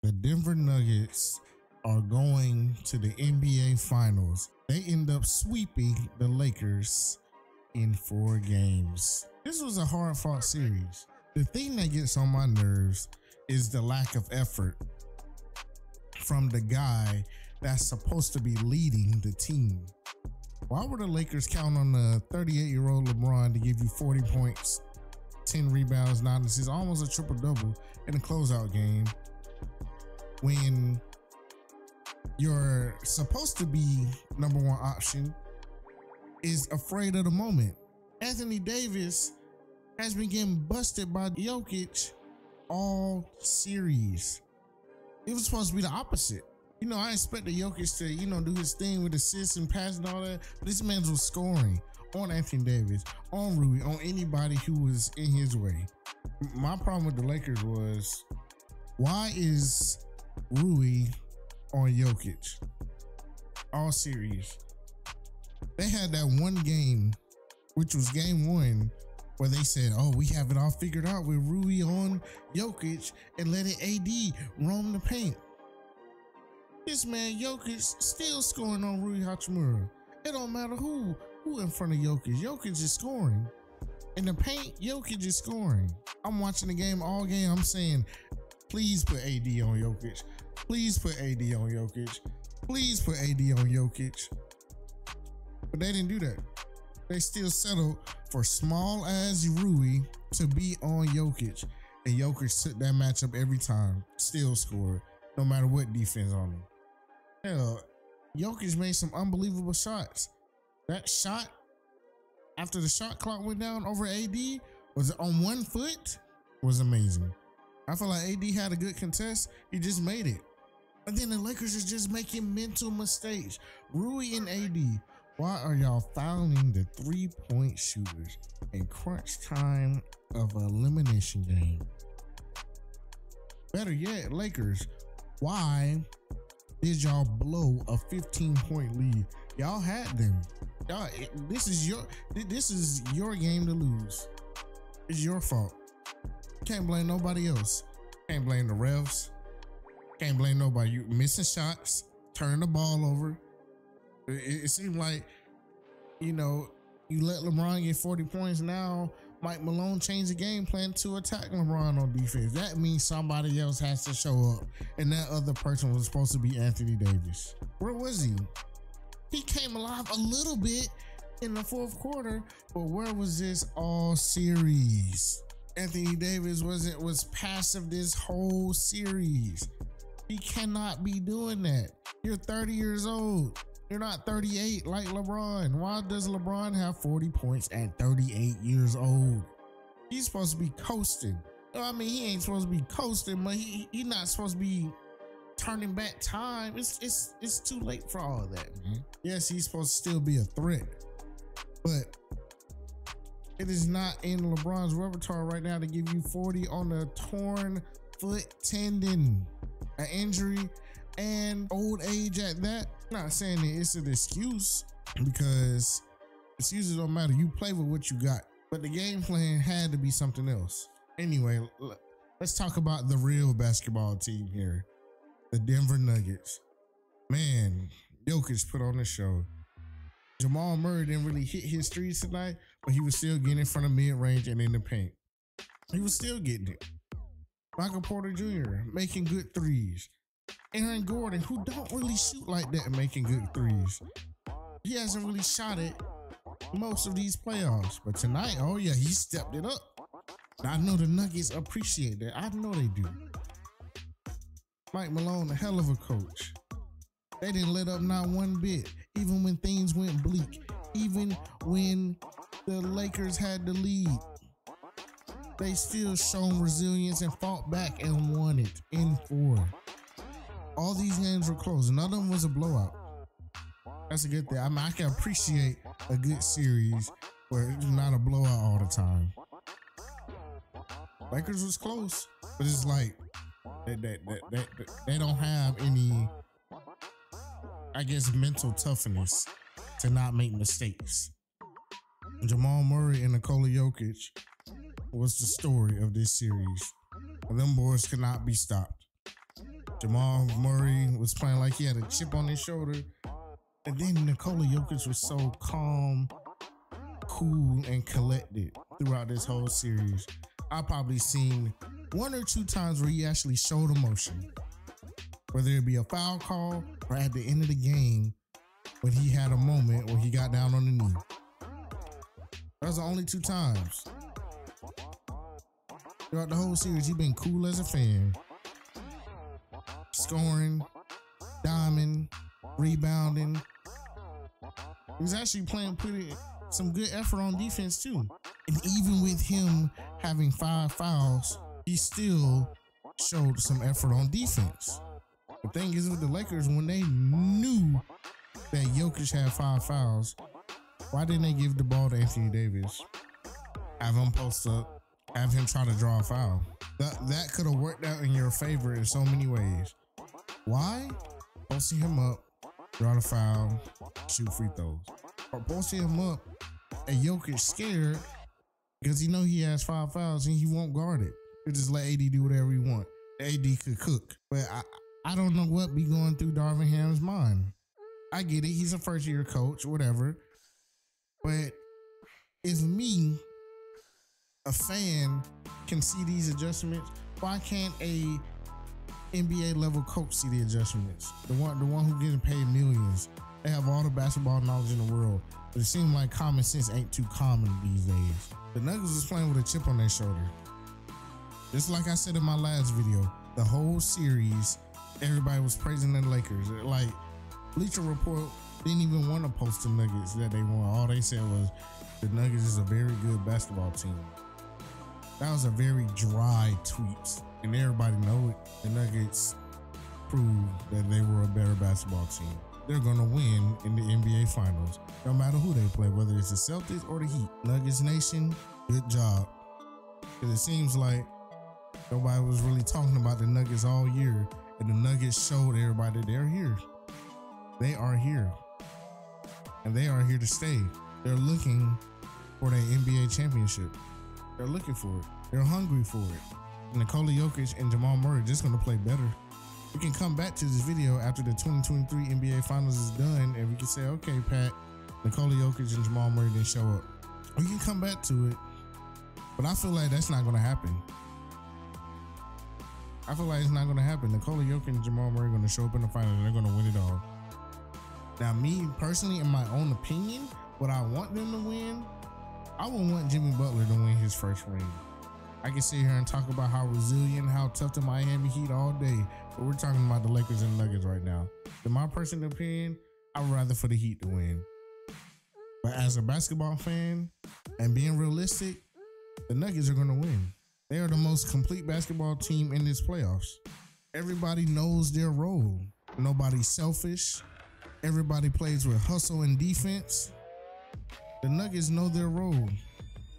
The Denver Nuggets are going to the NBA Finals. They end up sweeping the Lakers in 4 games. This was a hard-fought series. The thing that gets on my nerves is the lack of effort from the guy that's supposed to be leading the team. Why would the Lakers count on the 38-year-old LeBron to give you 40 points, 10 rebounds, 9 assists, almost a triple-double in a closeout game when you're supposed to be number 1 option is afraid of the moment? Anthony Davis has been getting busted by Jokic all series. It was supposed to be the opposite. You know, I expected Jokic to, do his thing with assists and passes and all that. But this man was scoring on Anthony Davis, on Rui, on anybody who was in his way. My problem with the Lakers was, why is Rui on Jokic all series? They had that one game, which was game 1, where they said, oh, we have it all figured out with Rui on Jokic and let it AD roam the paint. This man Jokic still scoring on Rui Hachimura. It don't matter who in front of Jokic. Jokic is scoring. In the paint, Jokic is scoring. I'm watching the game all game. I'm saying, please put AD on Jokic. Please put AD on Jokic. Please put AD on Jokic. But they didn't do that. They still settled for small ass Rui to be on Jokic. And Jokic took that matchup every time. Still scored, no matter what defense on him. Hell, Jokic made some unbelievable shots. That shot, after the shot clock went down over AD, was on 1 foot, was amazing. I feel like AD had a good contest. He just made it. And then the Lakers is just making mental mistakes. Rui and AD, why are y'all fouling the 3-point shooters in crunch time of an elimination game? Better yet, Lakers, why did y'all blow a 15-point lead? Y'all had them. Y'all, this is your game to lose. It's your fault. Can't blame nobody else. Can't blame the refs. Can't blame nobody. You missing shots, turning the ball over. It seemed like, you let LeBron get 40 points. Now Mike Malone changed the game plan to attack LeBron on defense. That means somebody else has to show up. And that other person was supposed to be Anthony Davis. Where was he? He came alive a little bit in the 4th quarter, but where was this all series? Anthony Davis was passive this whole series. He cannot be doing that. You're 30 years old. You're not 38 like LeBron. Why does LeBron have 40 points at 38 years old? He's supposed to be coasting. I mean, he ain't supposed to be coasting, but he not supposed to be turning back time. It's too late for all of that, man. Yes, he's supposed to still be a threat, but it is not in LeBron's repertoire right now to give you 40 on a torn foot tendon, an injury, and old age at that. I'm not saying that it's an excuse, because excuses don't matter. You play with what you got, but the game plan had to be something else. Anyway, let's talk about the real basketball team here, the Denver Nuggets. Man, Jokic put on the show. Jamal Murray didn't really hit his threes tonight, but he was still getting in front of mid-range and in the paint. He was still getting it. Michael Porter Jr. making good threes. Aaron Gordon, who don't really shoot like that, making good threes. He hasn't really shot it most of these playoffs, but tonight, oh yeah, he stepped it up. I know the Nuggets appreciate that. I know they do. Mike Malone, a hell of a coach. They didn't let up not one bit, even when things went bleak, even when the Lakers had the lead. They still shown resilience and fought back and won it in 4. All these games were close. None of them was a blowout. That's a good thing. I mean, I can appreciate a good series where it's not a blowout all the time. Lakers was close, but it's like they don't have any, I guess, mental toughness to not make mistakes. Jamal Murray and Nikola Jokic was the story of this series. Them boys could not be stopped. Jamal Murray was playing like he had a chip on his shoulder. And then Nikola Jokic was so calm, cool, and collected throughout this whole series. I've probably seen 1 or 2 times where he actually showed emotion. Whether it be a foul call or at the end of the game when he had a moment where he got down on the knee. Those are the only 2 times. Throughout the whole series, he's been cool as a fan. Scoring, diming, rebounding. He was actually putting some good effort on defense too. And even with him having 5 fouls, he still showed some effort on defense. The thing is with the Lakers, when they knew that Jokic had 5 fouls, why didn't they give the ball to Anthony Davis? Have him post up, have him try to draw a foul. That could have worked out in your favor in so many ways. Why? Posting him up, draw the foul, shoot free throws. Or posting him up and Jokic scared because he know he has 5 fouls and he won't guard it. He'll just let AD do whatever he want. AD could cook. But I don't know what be going through Darvin Ham's mind. I get it. He's a first-year coach, whatever. But if me, a fan, can see these adjustments, why can't a NBA level coach see the adjustments? The one who getting paid millions. They have all the basketball knowledge in the world. But it seems like common sense ain't too common these days. The Nuggets was playing with a chip on their shoulder. Just like I said in my last video, the whole series, everybody was praising the Lakers. Like, Bleacher Report didn't even want to post the Nuggets that they won. All they said was the Nuggets is a very good basketball team. That was a very dry tweet, and everybody know it. The Nuggets proved that they were a better basketball team. They're gonna win in the NBA Finals, no matter who they play, whether it's the Celtics or the Heat. Nuggets Nation, good job. Because it seems like nobody was really talking about the Nuggets all year, and the Nuggets showed everybody that they're here. They are here, and they are here to stay. They're looking for their NBA championship. They're looking for it. They're hungry for it. Nikola Jokic and Jamal Murray are just going to play better. We can come back to this video after the 2023 NBA Finals is done, and we can say, okay, Pat, Nikola Jokic and Jamal Murray didn't show up. We can come back to it, but I feel like that's not going to happen. I feel like it's not going to happen. Nikola Jokic and Jamal Murray are going to show up in the finals, and they're going to win it all. Now, me personally, in my own opinion, what I want them to win, I would want Jimmy Butler to win his first ring. I can sit here and talk about how resilient, how tough the Miami Heat all day, but we're talking about the Lakers and Nuggets right now. In my personal opinion, I would rather for the Heat to win. But as a basketball fan and being realistic, the Nuggets are going to win. They are the most complete basketball team in this playoffs. Everybody knows their role. Nobody's selfish. Everybody plays with hustle and defense. The Nuggets know their role,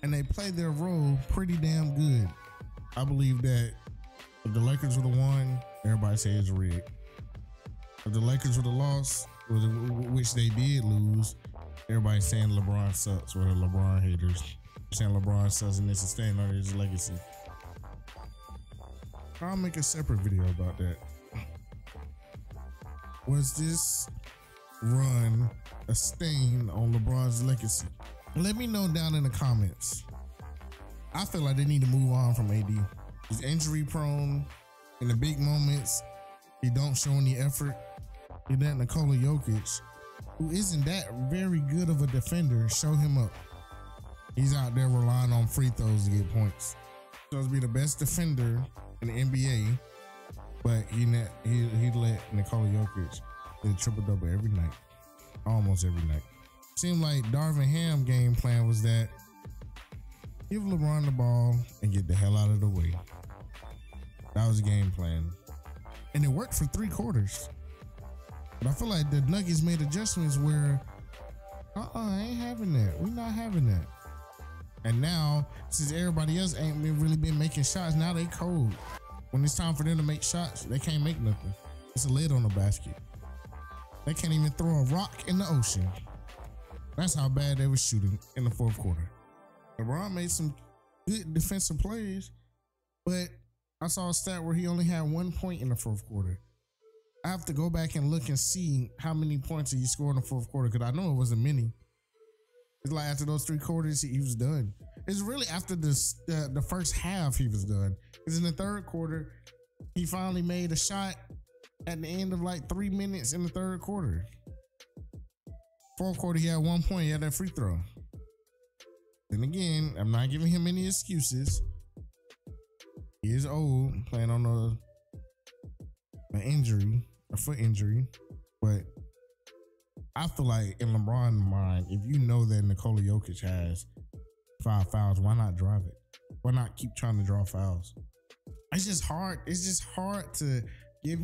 and they play their role pretty damn good. I believe that if the Lakers would have won, everybody say it's rigged. If the Lakers would have lost, which they did lose, everybody's saying LeBron sucks, or the LeBron haters saying LeBron sucks and it's staying on his legacy. I'll make a separate video about that. Was this run a stain on LeBron's legacy? Let me know down in the comments. I feel like they need to move on from AD. He's injury prone. In the big moments, he don't show any effort. He let Nikola Jokic, who isn't that very good of a defender, show him up. He's out there relying on free throws to get points. Supposed to be the best defender in the NBA, but he let Nikola Jokic get a triple-double every night. Almost every night. Seemed like Darvin Ham game plan was that give LeBron the ball and get the hell out of the way. That was the game plan. And it worked for 3 quarters. But I feel like the Nuggets made adjustments where, I ain't having that. We're not having that. And now, since everybody else ain't really been making shots, now they cold. When it's time for them to make shots, they can't make nothing. It's a lid on the basket. They can't even throw a rock in the ocean. That's how bad they were shooting in the 4th quarter. LeBron made some good defensive plays, but I saw a stat where he only had 1 point in the fourth quarter. I have to go back and look and see how many points he scored in the fourth quarter because I know it wasn't many. It's like after those 3 quarters, he was done. It's really after the first half he was done. Because in the third quarter, he finally made a shot at the end of like 3 minutes in the third quarter. Fourth quarter, he had 1 point. He had that free throw. Then again, I'm not giving him any excuses. He is old, playing on an injury, a foot injury. But I feel like in LeBron's mind, if you know that Nikola Jokic has 5 fouls, why not drive it? Why not keep trying to draw fouls? It's just hard. It's just hard to give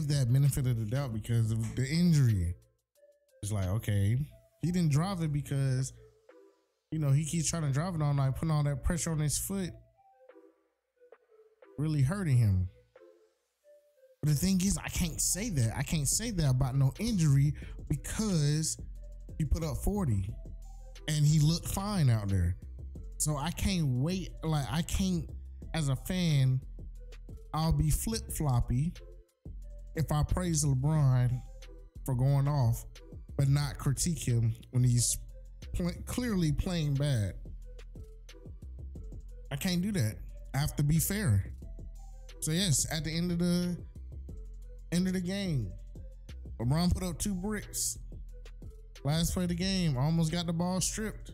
that benefit of the doubt because of the injury. It's like, okay, he didn't drive it because, you know, he keeps trying to drive it all night, putting all that pressure on his foot, really hurting him. But the thing is, I can't say that. I can't say that about no injury because he put up 40 and he looked fine out there. So I can't wait. Like, I can't, as a fan, I'll be flip-floppy if I praise LeBron for going off, but not critique him when he's clearly playing bad. I can't do that. I have to be fair. So yes, at the end of the game, LeBron put up 2 bricks. Last play of the game, almost got the ball stripped.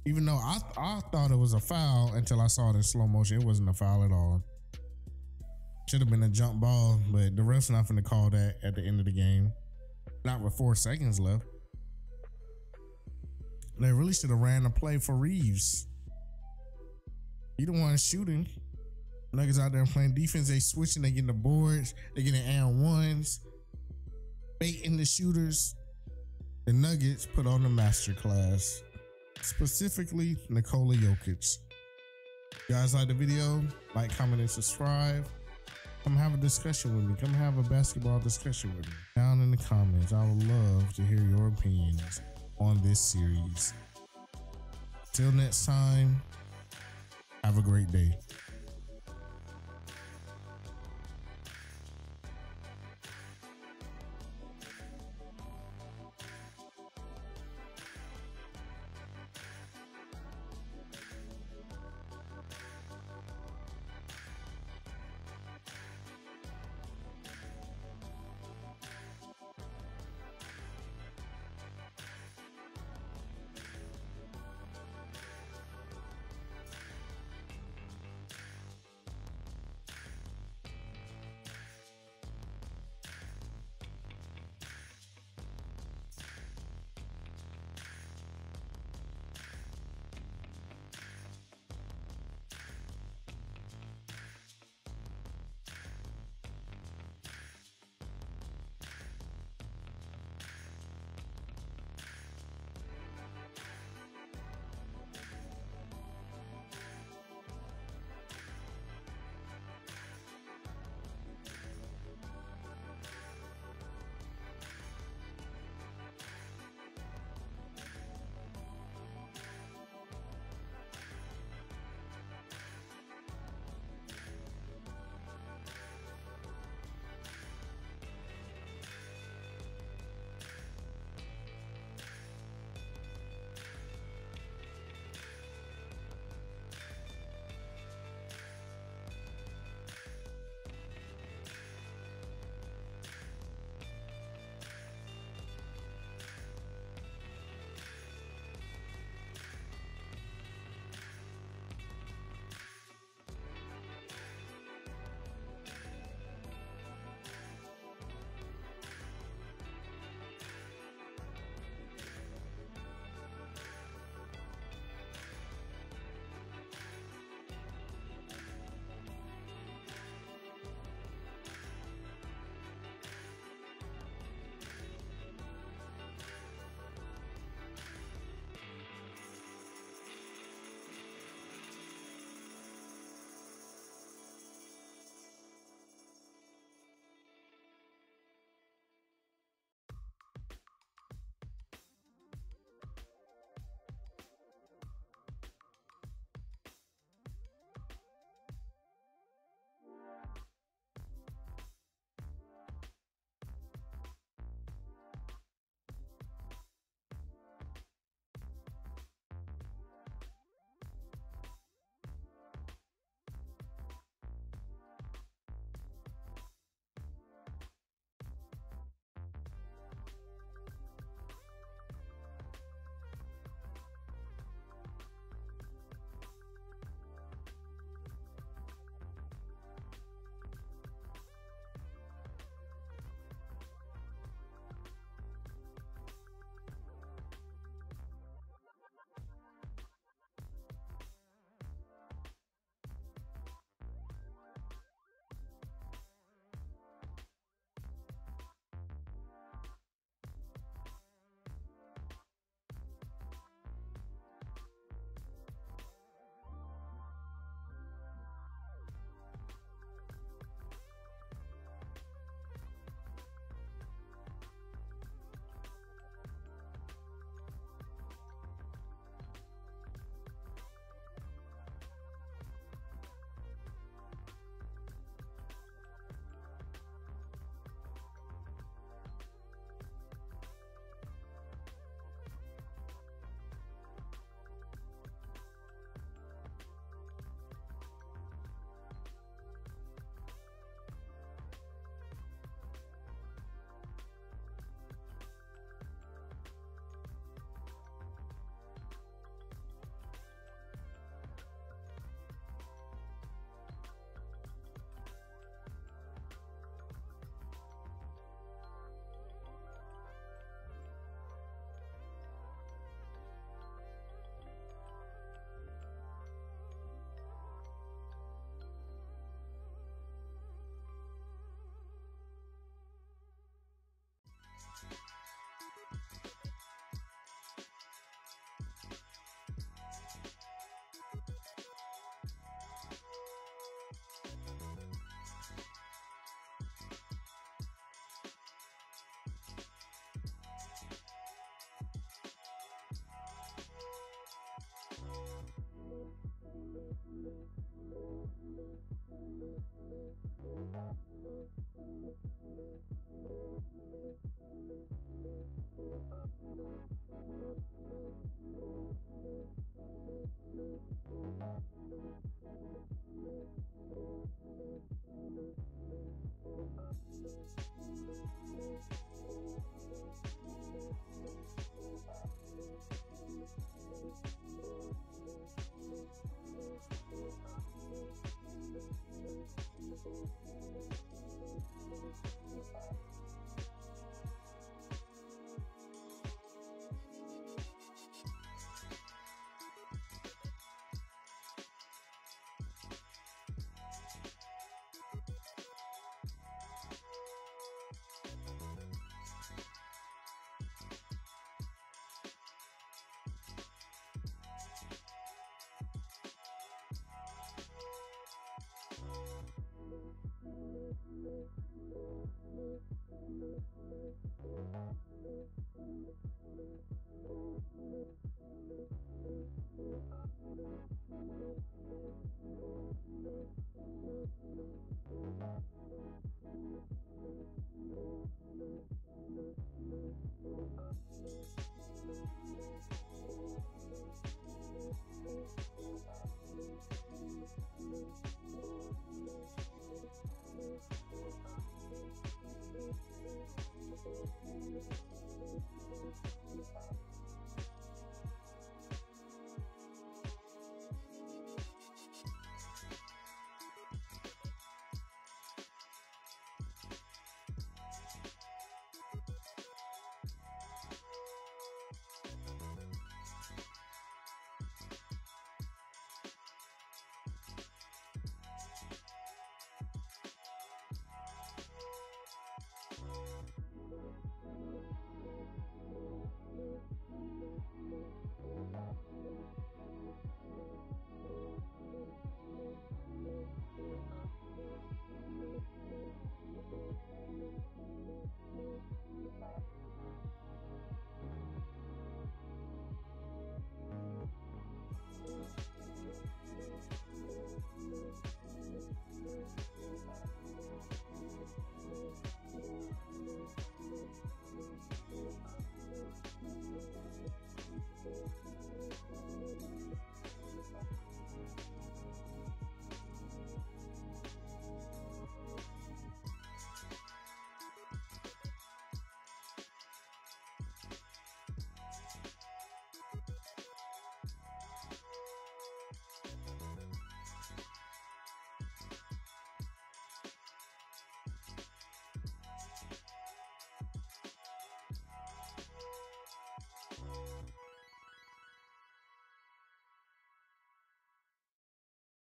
Even though I thought it was a foul until I saw it in slow motion. It wasn't a foul at all. Should have been a jump ball, but the ref's not finna call that at the end of the game. Not with 4 seconds left. They really should have ran a play for Reeves. He the one shooting. Nuggets out there playing defense. They switching. They getting the boards. They getting and ones. Baiting the shooters. The Nuggets put on the masterclass. Specifically, Nikola Jokic. You guys like the video? Like, comment, and subscribe. Come have a discussion with me. Come have a basketball discussion with me. Down in the comments, I would love to hear your opinions on this series. Till next time, have a great day.